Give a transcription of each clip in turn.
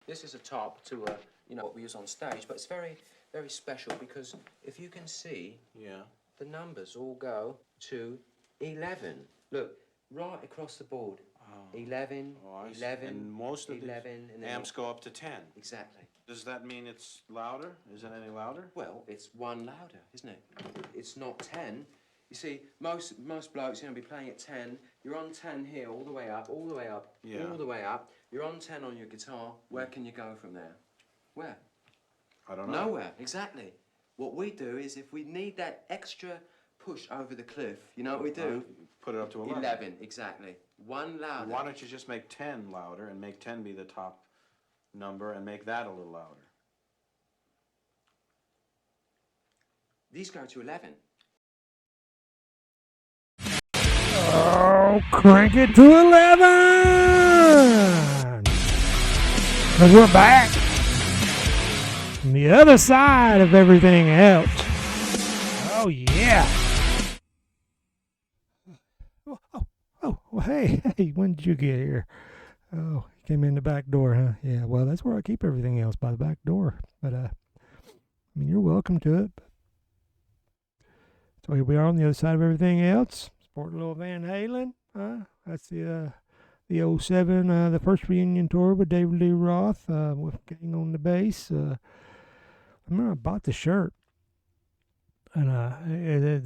This is a top to what we use on stage, but it's very, very special because if you can see, the numbers all go to 11. Look, right across the board. 11, 11, and most of 11, the amps go up to 10. Exactly. Does that mean it's louder? Is it any louder? Well, it's one louder, isn't it? It's not 10. You see, most blokes, be playing at 10. You're on 10 here, all the way up, all the way up, all the way up. You're on 10 on your guitar. Where can you go from there? Where? I don't know. Nowhere, exactly. What we do is if we need that extra push over the cliff, you know what we do? Put it up to 11. 11, exactly. One louder. Why don't you just make 10 louder and make 10 be the top number and make that a little louder? These go to 11. Oh, crank it to 11! And we're back on the other side of everything else. Oh, yeah. Oh, hey, when did you get here? Oh, you came in the back door, huh? Yeah, well, that's where I keep everything else, by the back door. But, you're welcome to it. So here we are on the other side of everything else. Sporting a little Van Halen. That's the 07, the first reunion tour with David Lee Roth, with Gang on the bass. I remember I bought the shirt, and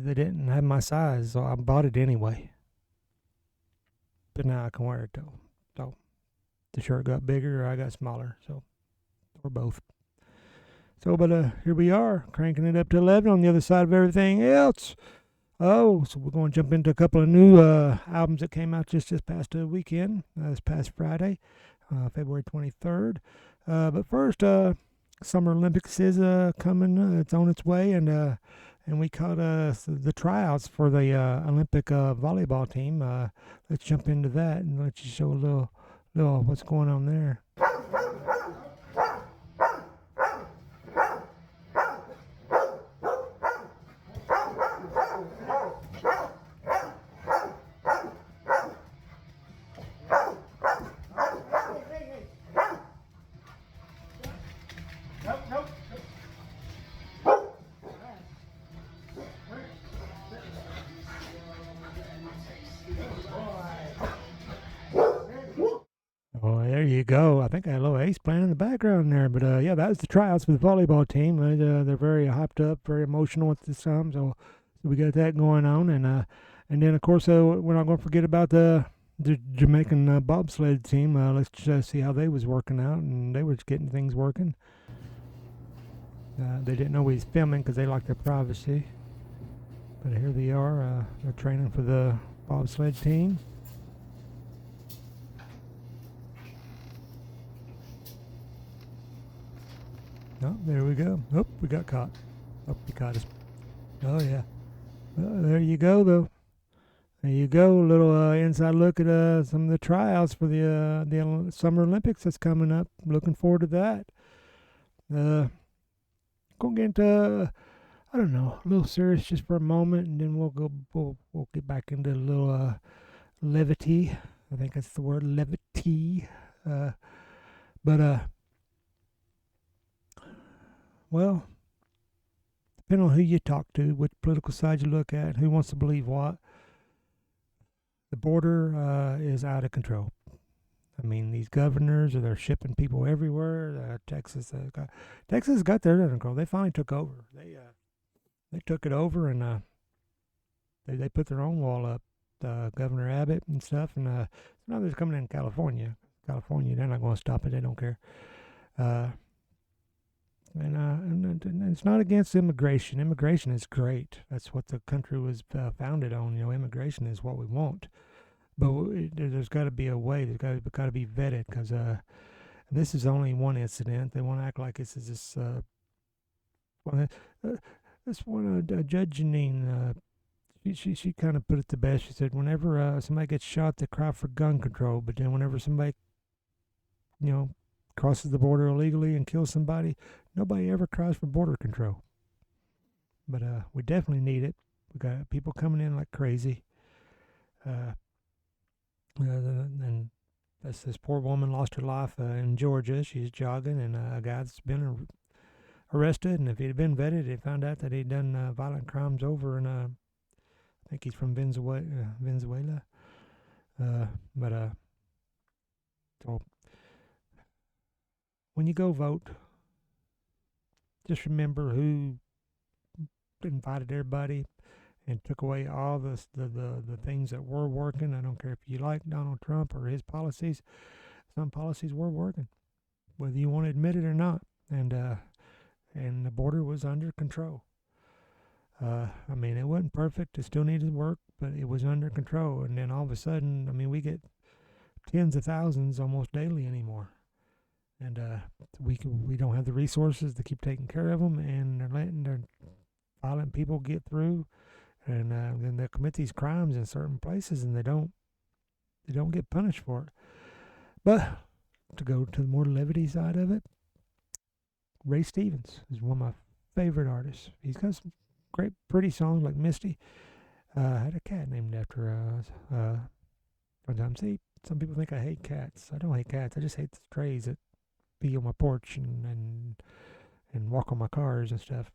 they didn't have my size, so I bought it anyway. But now I can wear it, though. So the shirt got bigger, or I got smaller, or both. So, but here we are, cranking it up to 11 on the other side of everything else. Oh, so we're going to jump into a couple of new albums that came out just this past weekend, this past Friday, February 23rd. But first, Summer Olympics is coming. It's on its way, and we caught the tryouts for the Olympic volleyball team. Let's jump into that and let you show a little what's going on there. Oh, there you go. I think I had a little ace playing in the background there. But, yeah, that was the tryouts for the volleyball team. They're very hyped up, very emotional at this time. So we got that going on. And then, of course, we're not going to forget about the Jamaican bobsled team. Let's just see how they was working out. And they were just getting things working. They didn't know we was filming because they like their privacy. But here they are. They're training for the bobsled team. Oh, there we go. Oh, we got caught. Oh, he caught us. Oh, yeah. There you go, though. There you go. A little inside look at some of the tryouts for the Summer Olympics that's coming up. Looking forward to that. Going to get into, I don't know, a little serious just for a moment, and then we'll get back into a little levity. I think that's the word, levity. Well, depending on who you talk to, which political side you look at, who wants to believe what, the border is out of control. I mean, these governors, they're shipping people everywhere. Texas got theirs under control. They finally took over. They took it over, and they put their own wall up. Governor Abbott and stuff, and now they're coming in California. They're not going to stop it. They don't care. And it's not against immigration. Immigration is great. That's what the country was founded on. Immigration is what we want. But there's got to be a way. There's got to be vetted, because this is only one incident. They want to act like this is this one. Judge Janine, she kind of put it the best. She said, whenever somebody gets shot, they cry for gun control. But then whenever somebody, crosses the border illegally and kills somebody, nobody ever cries for border control. But we definitely need it. We got people coming in like crazy. And this poor woman lost her life in Georgia. She's jogging, and a guy's been arrested. And if he'd been vetted, they found out that he'd done violent crimes over in I think he's from Venezuela. So when you go vote, just remember who invited everybody and took away all the things that were working. I don't care if you like Donald Trump or his policies. Some policies were working, whether you want to admit it or not. And the border was under control. I mean, it wasn't perfect. It still needed work, but it was under control. And then all of a sudden, I mean, we get tens of thousands almost daily anymore. And we don't have the resources to keep taking care of them, and they're letting their violent people get through, and then they commit these crimes in certain places, and they don't get punished for it. But to go to the more levity side of it, Ray Stevens is one of my favorite artists. He's got some great, pretty songs like Misty. I had a cat named after one time. See, some people think I hate cats. I don't hate cats. I just hate the strays that be on my porch and walk on my cars and stuff.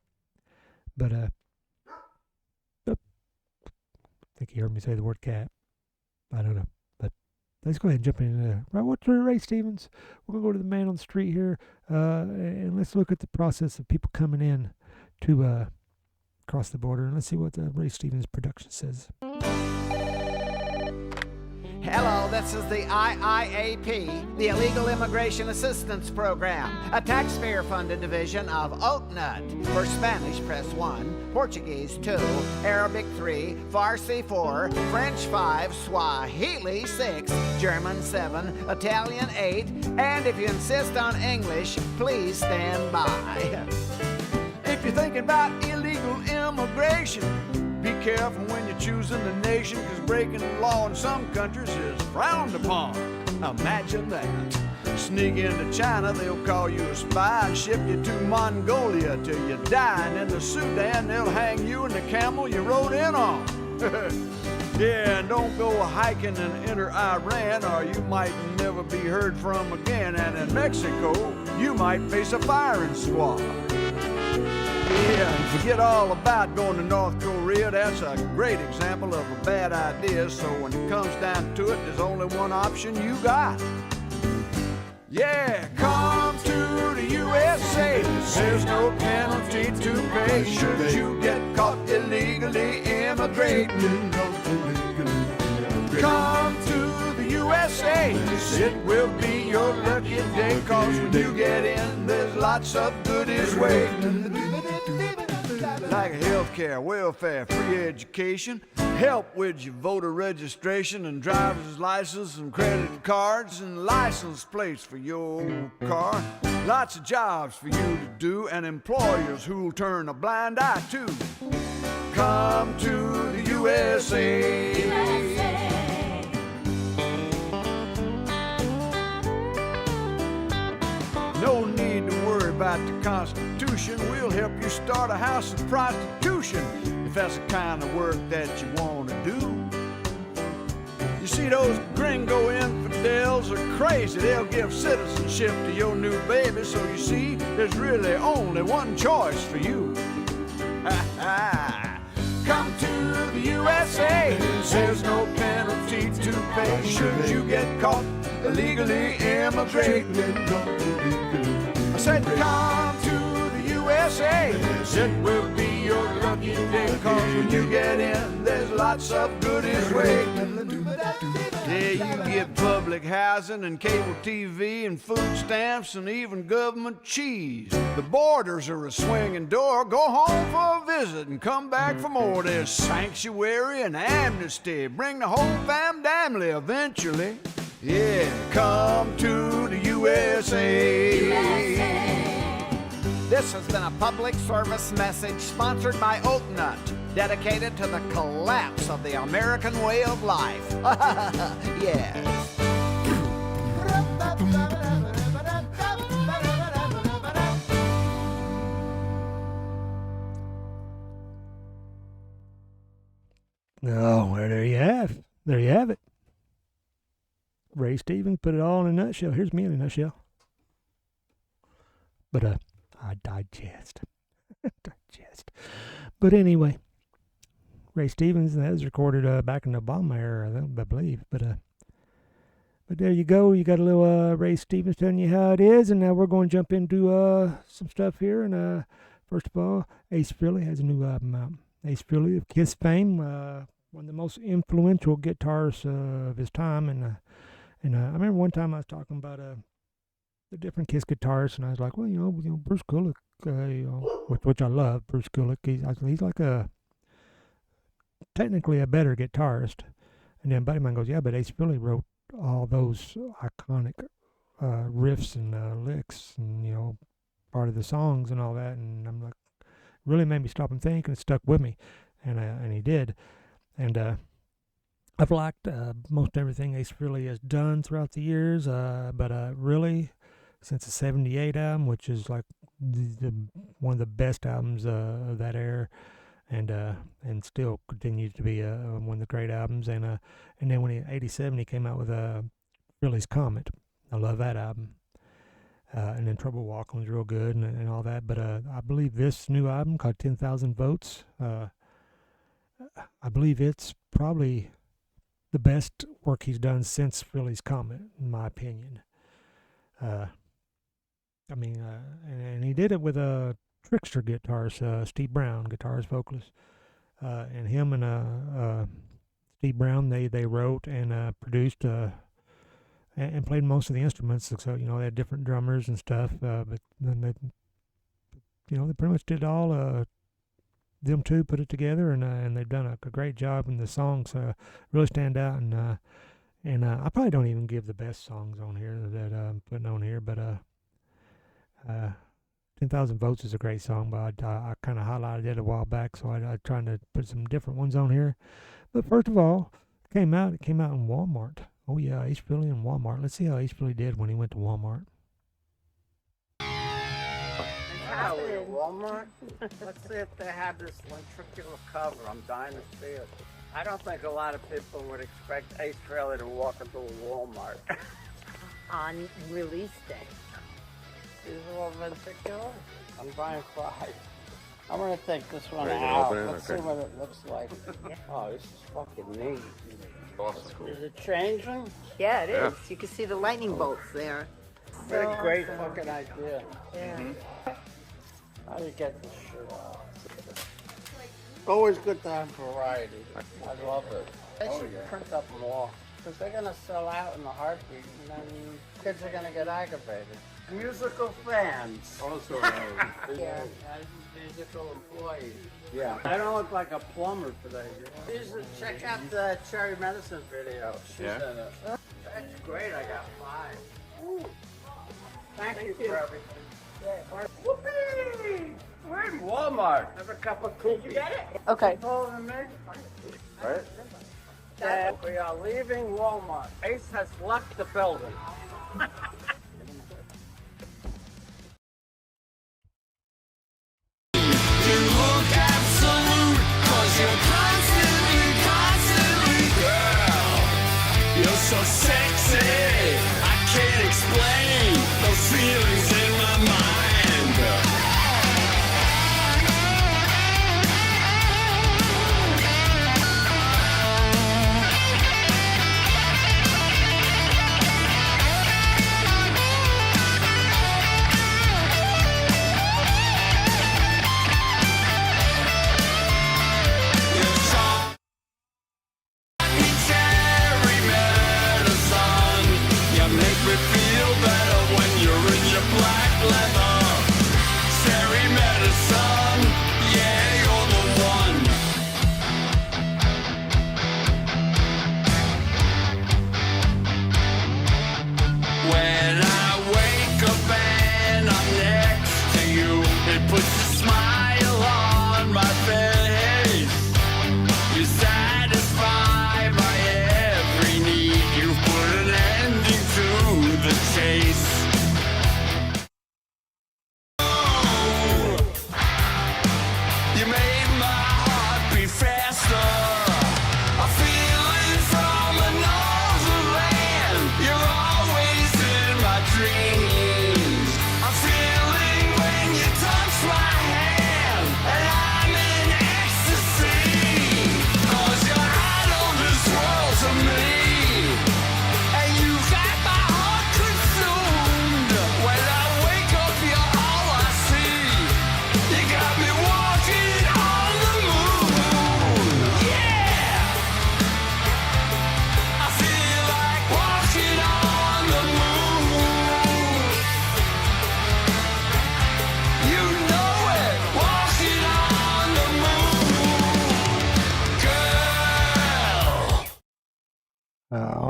But I think you heard me say the word cat. I don't know. But let's go ahead and jump in. What's Ray Stevens? We're gonna go to the man on the street here, and let's look at the process of people coming in to cross the border, and let's see what the Ray Stevens production says. Hello, this is the IIAP, the Illegal Immigration Assistance Program, a taxpayer-funded division of OATNUT. For Spanish, press 1, Portuguese 2, Arabic 3, Farsi 4, French 5, Swahili 6, German 7, Italian 8, and if you insist on English, please stand by. If you're thinking about illegal immigration, be careful when you're choosing the nation, because breaking the law in some countries is frowned upon. Imagine that. Sneak into China, they'll call you a spy and ship you to Mongolia till you die. And in the Sudan, they'll hang you and the camel you rode in on. Yeah, and don't go hiking and enter Iran, or you might never be heard from again. And in Mexico, you might face a firing squad. Yeah, forget all about going to North Korea. That's a great example of a bad idea. So when it comes down to it, there's only one option you got. Yeah, come to the USA. There's no penalty to pay should you get caught illegally immigrating. Come to the USA. It will be your lucky day, 'cause when you get in, there's lots of goodies waiting. Like healthcare, welfare, free education, help with your voter registration and driver's license and credit cards and license plates for your car. Lots of jobs for you to do and employers who'll turn a blind eye to. Come to the USA. No need to worry about the Constitution. We'll help you start a house of prostitution if that's the kind of work that you want to do. You see, those gringo infidels are crazy. They'll give citizenship to your new baby. So you see, there's really only one choice for you. Come to the USA. There's no penalty to pay should you get caught illegally immigrating. I said come to the USA. It will be your lucky day, 'cause when you get in, there's lots of goodies waiting. Yeah, you get public housing and cable TV and food stamps and even government cheese. The borders are a swinging door. Go home for a visit and come back for more. There's sanctuary and amnesty. Bring the whole family eventually. Yeah, come to the USA. This has been a public service message sponsored by OATNUT, dedicated to the collapse of the American way of life. Yes. Oh, well, there you have it. Ray Ray Stevens put it all in a nutshell. Here's me in a nutshell. But I digest. But anyway, Ray Stevens, that was recorded back in the Obama era, I believe. But there you go. You got a little Ray Stevens telling you how it is, and now we're going to jump into some stuff here. And first of all, Ace Frehley has a new album out. Ace Frehley of Kiss fame, one of the most influential guitarists of his time. And I remember one time I was talking about the different Kiss guitarists, and I was like, well, Bruce Kulick, which I love, Bruce Kulick. He's like technically a better guitarist. And then buddy of mine goes, yeah, but Ace Frehley wrote all those iconic riffs and licks and, part of the songs and all that. And I'm like, really made me stop and think, and it stuck with me. And he did. And I've liked most everything Ace Frehley has done throughout the years, but really, since the 78 album, which is like one of the best albums of that era, and still continues to be one of the great albums. And then when in 87 he came out with Frehley's Comet. I love that album. And then Trouble Walking was real good and all that. But I believe this new album called 10,000 Votes, I believe it's probably the best work he's done since Frehley's Comet, in my opinion. And he did it with a Trickster guitarist, Steve Brown, guitarist, vocalist. And him and Steve Brown, they wrote and produced and played most of the instruments. So, they had different drummers and stuff. But then they pretty much did all, them two put it together, and they've done a great job, and the songs really stand out. And I probably don't even give the best songs on here that I'm putting on here, but 10,000 Votes is a great song, but I kind of highlighted it a while back, so I'm trying to put some different ones on here. But first of all, it came out in Walmart. Oh yeah, Ace Frehley in Walmart. Let's see how Ace Frehley did when he went to Walmart. Wow, at Walmart? Let's see if they have this ventricular cover. I'm dying to see it. I don't think a lot of people would expect Ace Frehley to walk into a Walmart. On release day. These are all ventricular. I'm buying 5. I'm gonna take this one Are you gonna out. open it? Let's Okay. see what it looks like. Oh, this is fucking neat. Awesome. Is it changing? Yeah, it is. Yeah. You can see the lightning bolts there. What a So great awesome. fucking idea. Yeah. How do you get this shit out? Always good to have variety. I love it. They should print up more, because they're going to sell out in a heartbeat, and then kids are going to get aggravated. Musical fans. Also, Yeah. Musical employees. Yeah. I don't look like a plumber today. Check out the Cherry Medicine video. She's Yeah? in it. That's great. I got 5. Thank you for everything. Whoopee! We're in Walmart. Have a cup of cookies. Did you get it? Okay. Older than me. right? And we are leaving Walmart. Ace has left the building. So sexy, I can't explain those feelings in my mind.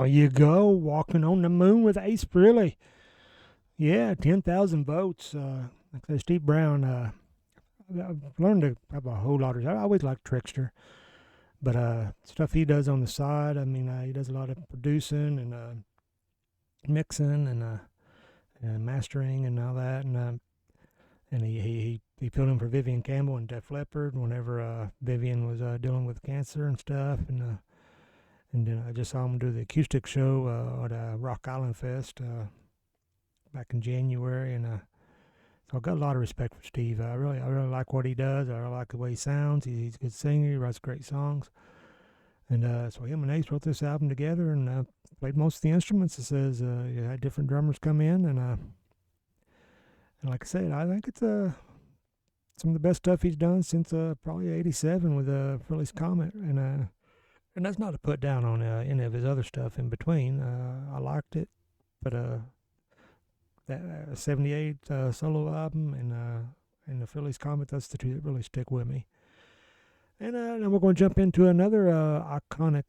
There you go, Walking on the Moon with Ace Frehley. Yeah, 10,000 votes. Like I said, Steve Brown, I've learned to have a whole lot of, I always liked Trickster. But stuff he does on the side, I mean, he does a lot of producing and mixing and mastering and all that. And he filled in for Vivian Campbell and Def Leppard whenever Vivian was dealing with cancer and stuff. And then I just saw him do the acoustic show at Rock Island Fest back in January. And so I got a lot of respect for Steve. I really like what he does. I really like the way he sounds. He's a good singer. He writes great songs. And so him and Ace wrote this album together and played most of the instruments. It says you had different drummers come in. And like I said, I think it's some of the best stuff he's done since probably '87 with Frehley's Comet. And that's not to put down on any of his other stuff in between. I liked it. But that '78 solo album and the Frehley's Comet, that's the two that really stick with me. And then we're going to jump into another iconic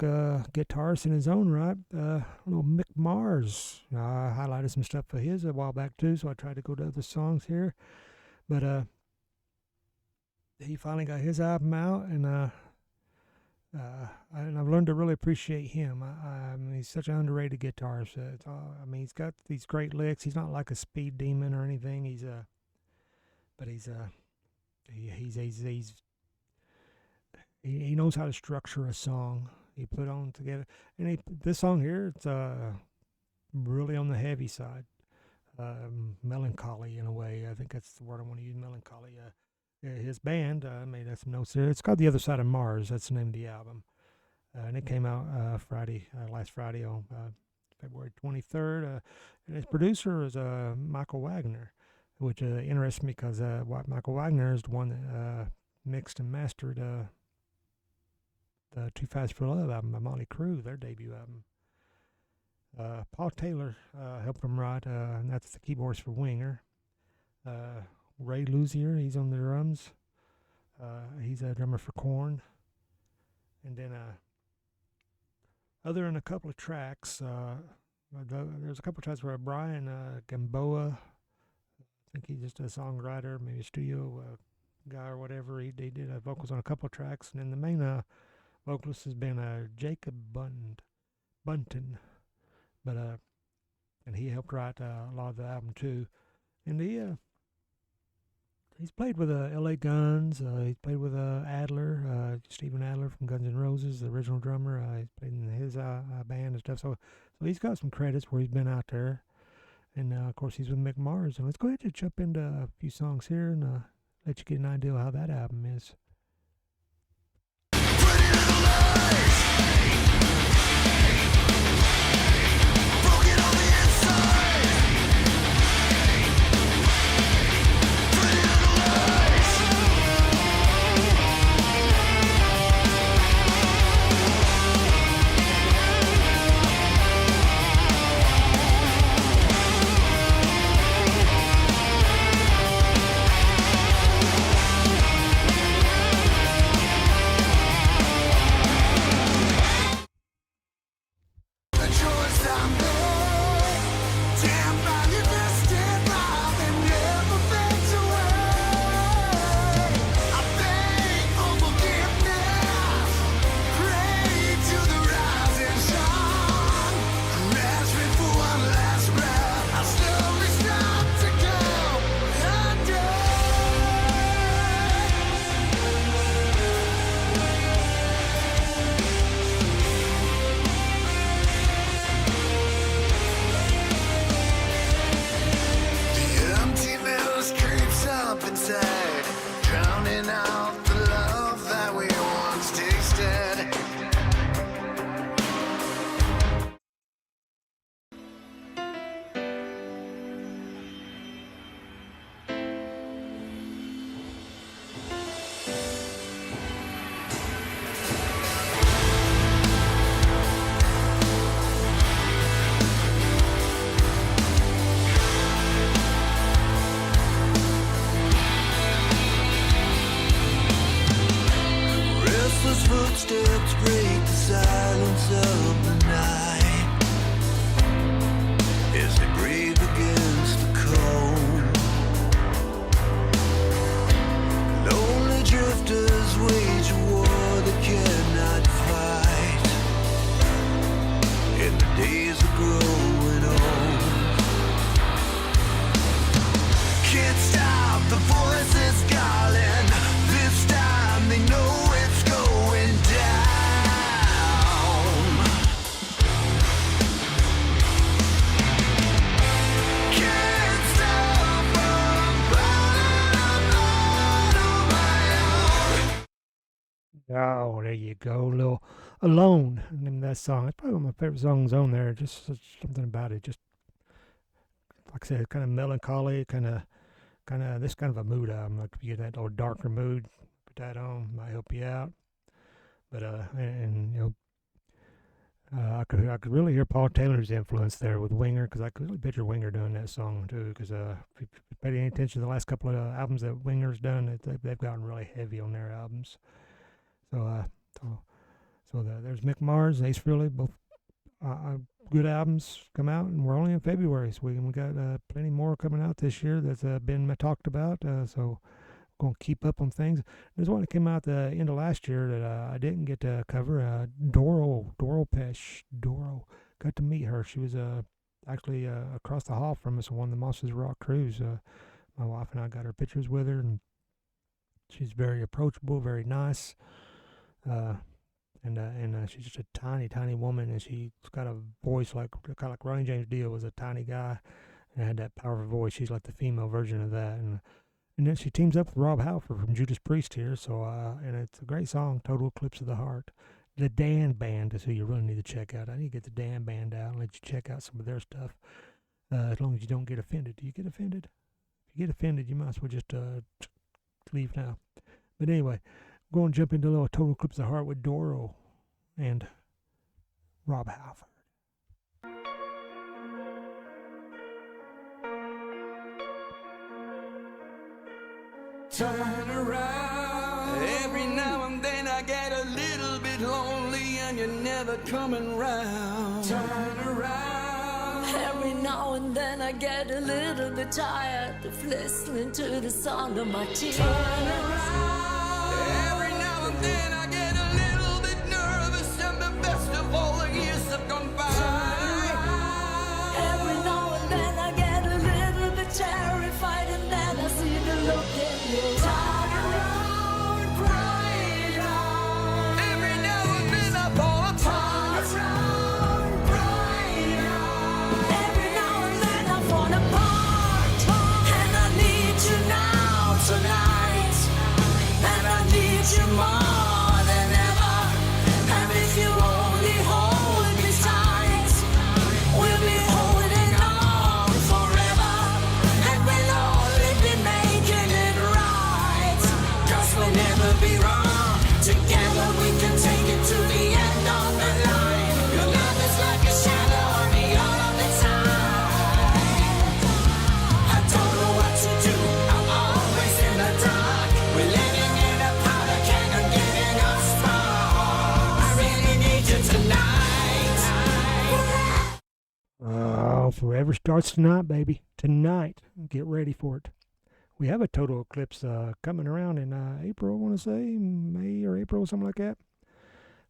guitarist in his own right, little Mick Mars. I highlighted some stuff for his a while back too, so I tried to go to other songs here. But he finally got his album out, and I've learned to really appreciate him. I mean, he's such an underrated guitarist. I mean, he's got these great licks. He's not like a speed demon or anything. He knows how to structure a song. He put on together, and this song here, it's really on the heavy side, melancholy in a way. I think that's the word I want to use, melancholy. His band made us some notes there. It's called The Other Side of Mars. That's the name of the album. And it came out last Friday on February 23rd. And his producer is Michael Wagner, which interests me because Michael Wagner is the one that mixed and mastered the Too Fast for Love album by Motley Crue, their debut album. Paul Taylor helped him write, and that's the keyboards for Winger. Ray Luzier, he's on the drums. He's a drummer for Korn. And then, other than a couple of tracks, there's a couple of tracks where Brian Gamboa, I think he's just a songwriter, maybe a studio guy or whatever. He did vocals on a couple of tracks. And then the main vocalist has been Jacob Bunton. But and he helped write a lot of the album too. And he's played with L.A. Guns. He's played with Adler, Steven Adler from Guns N' Roses, the original drummer. He's played in his band and stuff. So he's got some credits where he's been out there. And, of course, he's with Mick Mars. And let's go ahead and jump into a few songs here and let you get an idea of how that album is. Oh, there you go. A little Alone. The name of that song. It's probably one of my favorite songs on there. Just something about it. Just, like I said, kind of melancholy, kind of this kind of a mood album. Like if you get that little darker mood, put that on, might help you out. But and you know, I could really hear Paul Taylor's influence there with Winger, because I could really picture Winger doing that song too. Because if you paid any attention to the last couple of albums that Winger's done, they've gotten really heavy on their albums. So there's Mick Mars, Ace Frehley, both good albums come out, and we're only in February, so we got plenty more coming out this year that's been talked about. So we're going to keep up on things. There's one that came out the end of last year that I didn't get to cover. Doro got to meet her. She was actually across the hall from us on one of the Monsters Rock cruise. My wife and I got her pictures with her, and she's very approachable, very nice. And she's just a tiny, tiny woman, and she's got a voice kind of like Ronnie James Dio was a tiny guy and had that powerful voice. She's like the female version of that, and then she teams up with Rob Halford from Judas Priest here. So and it's a great song, Total Eclipse of the Heart. The Dan Band is who you really need to check out. I need to get the Dan Band out and let you check out some of their stuff. As long as you don't get offended. Do you get offended? If you get offended, you might as well just leave now. But anyway, we're going to jump into a little Total Eclipse of the Heart with Doro and Rob Halford. Turn around. Every now and then I get a little bit lonely and you're never coming round. Turn around. Every now and then I get a little bit tired of listening to the sound of my tears. Turn around. Every now and then I get a little bit nervous and the best of all the years have gone by. Every now and then I get a little bit terrified, and then I see the look in your eyes. Every now and then I fall apart. Every now and then I fall apart, and I need you now tonight, and I need you more than ever. And if you only hold me tight, we'll be holding on forever, and we'll only be making it right. 'Cause we'll never be wrong. Together we can take it to the end of the line. Your love is like a shadow on me all of the time. I don't know what to do, I'm always in the dark. We're living in a powder keg and getting us far. I really need you tonight. Oh, forever starts tonight, baby. Tonight. Get ready for it. We have a total eclipse coming around in April, I want to say, May or April, something like that.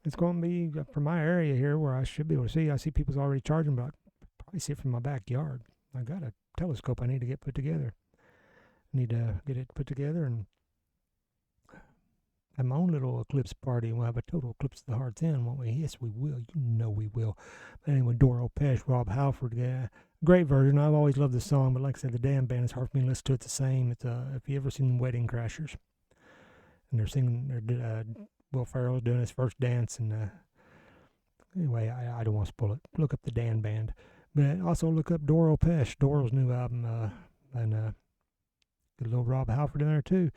It's going to be from my area here where I should be able to see. I see people's already charging, but I can probably see it from my backyard. I got a telescope I need to get put together. I need to get it put together and have my own little eclipse party. We'll have a total eclipse of the heart then, won't we? Yes, we will. You know we will. But anyway, Doro Pesh, Rob Halford, yeah. Great version. I've always loved the song, but like I said, the Dan Band is hard for me to listen to it the same. It's if you ever seen Wedding Crashers, and they're singing, Will Ferrell's doing his first dance, and anyway, I don't want to spoil it. Look up the Dan Band, but also look up Doro Pesh, Doro's new album, and get a little Rob Halford in there too.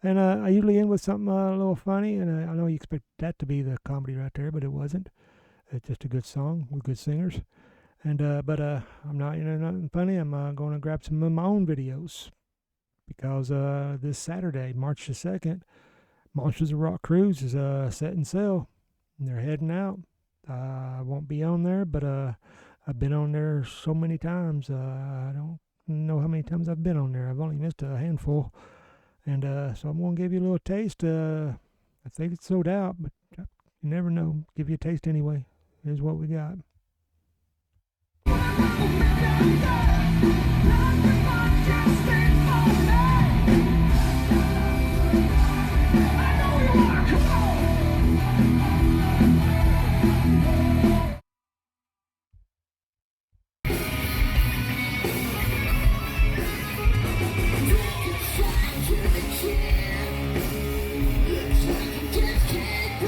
And I usually end with something a little funny, and I know you expect that to be the comedy right there, but it wasn't. It's just a good song with good singers. And but I'm not, nothing funny. I'm going to grab some of my own videos because this Saturday, March the 2nd, Monsters of Rock Cruise is setting sail. And they're heading out. I won't be on there, but I've been on there so many times. I don't know how many times I've been on there. I've only missed a handful. And so I'm going to give you a little taste. I think it's sold out, but you never know. Give you a taste anyway. Here's what we got. Looks like you just can't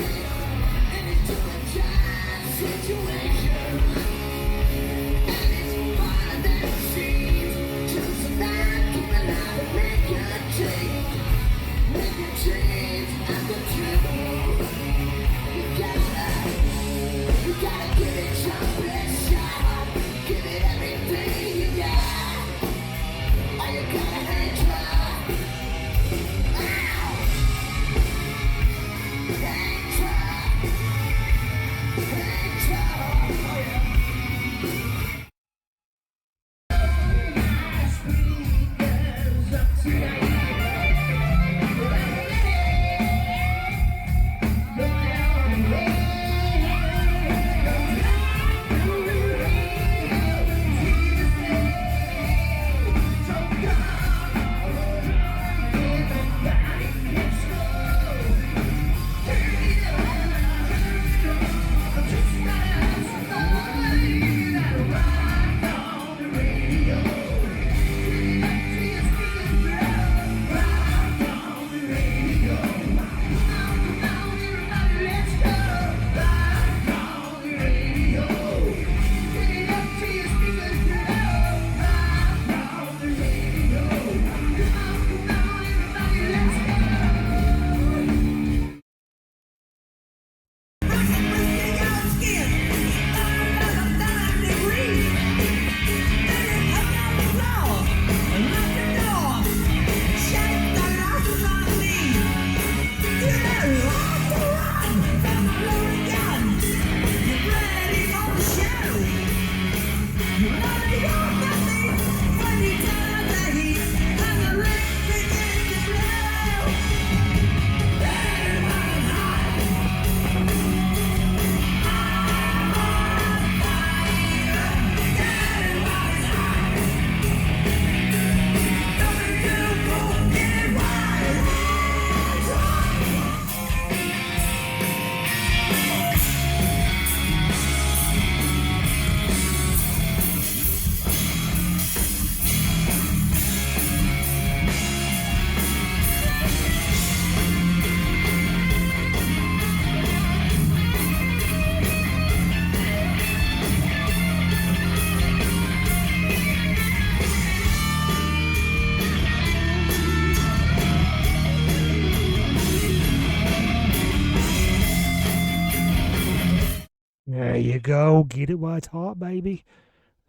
There you go. Get it while it's hot, baby.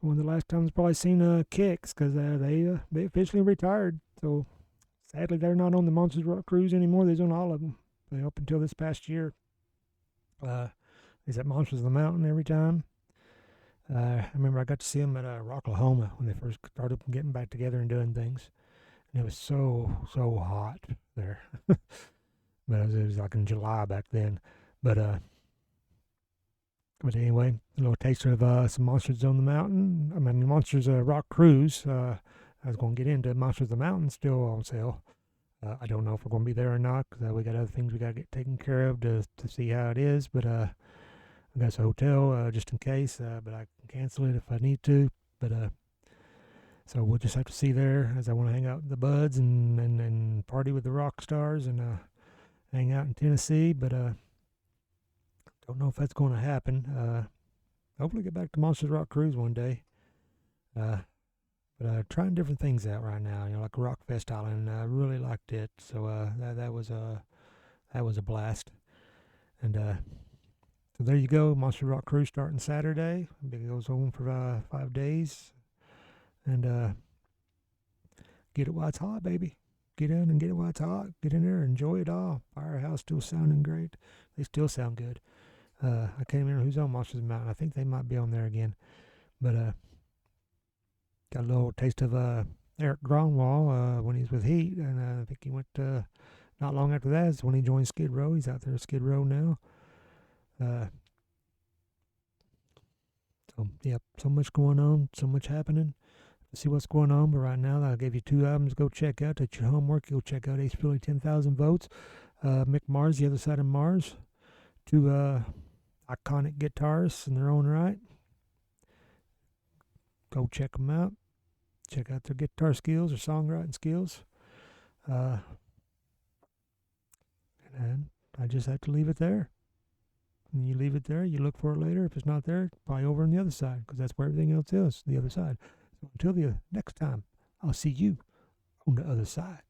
One of the last times I've probably seen Kicks, because they officially retired. So sadly, they're not on the Monsters Rock Cruise anymore. They're on all of them. Up until this past year. Is at Monsters of the Mountain every time. I remember I got to see them at Rocklahoma when they first started getting back together and doing things. And it was so hot there. But it was like in July back then. But anyway, a little taster of some Monsters on the Mountain. I mean, Monsters Rock Cruise. I was going to get into Monsters of the Mountain, still on sale. I don't know if we're going to be there or not, because we got other things we got to get taken care of to see how it is. But I got a hotel just in case, but I can cancel it if I need to. But so we'll just have to see there, as I want to hang out with the buds and party with the rock stars and hang out in Tennessee. But don't know if that's going to happen. Hopefully get back to Monsters Rock Cruise one day. But trying different things out right now, like Rockfest Island. I really liked it, so that was a blast. And so there you go, Monster Rock Cruise starting Saturday. It goes on for 5 days, and get it while it's hot, baby. Get in and get it while it's hot. Get in there, enjoy it all. Firehouse still sounding great. They still sound good. I can't remember who's on Monsters of the Mountain. I think they might be on there again, but got a little taste of Eric Gronwall when he was with Heat, and I think he went not long after that is when he joined Skid Row. He's out there at Skid Row now. So yeah, so much going on, so much happening. Let's see what's going on. But right now, I gave you 2 albums to go check out. That's your homework. Go check out Ace Frehley, 10,000 Votes. Mick Mars, The Other Side of Mars. 2 iconic guitarists in their own right. Go check them out. Check out their guitar skills or songwriting skills. And I just have to leave it there. And you leave it there, you look for it later. If it's not there, it's probably over on the other side, because that's where everything else is, the other side. So until the next time, I'll see you on the other side.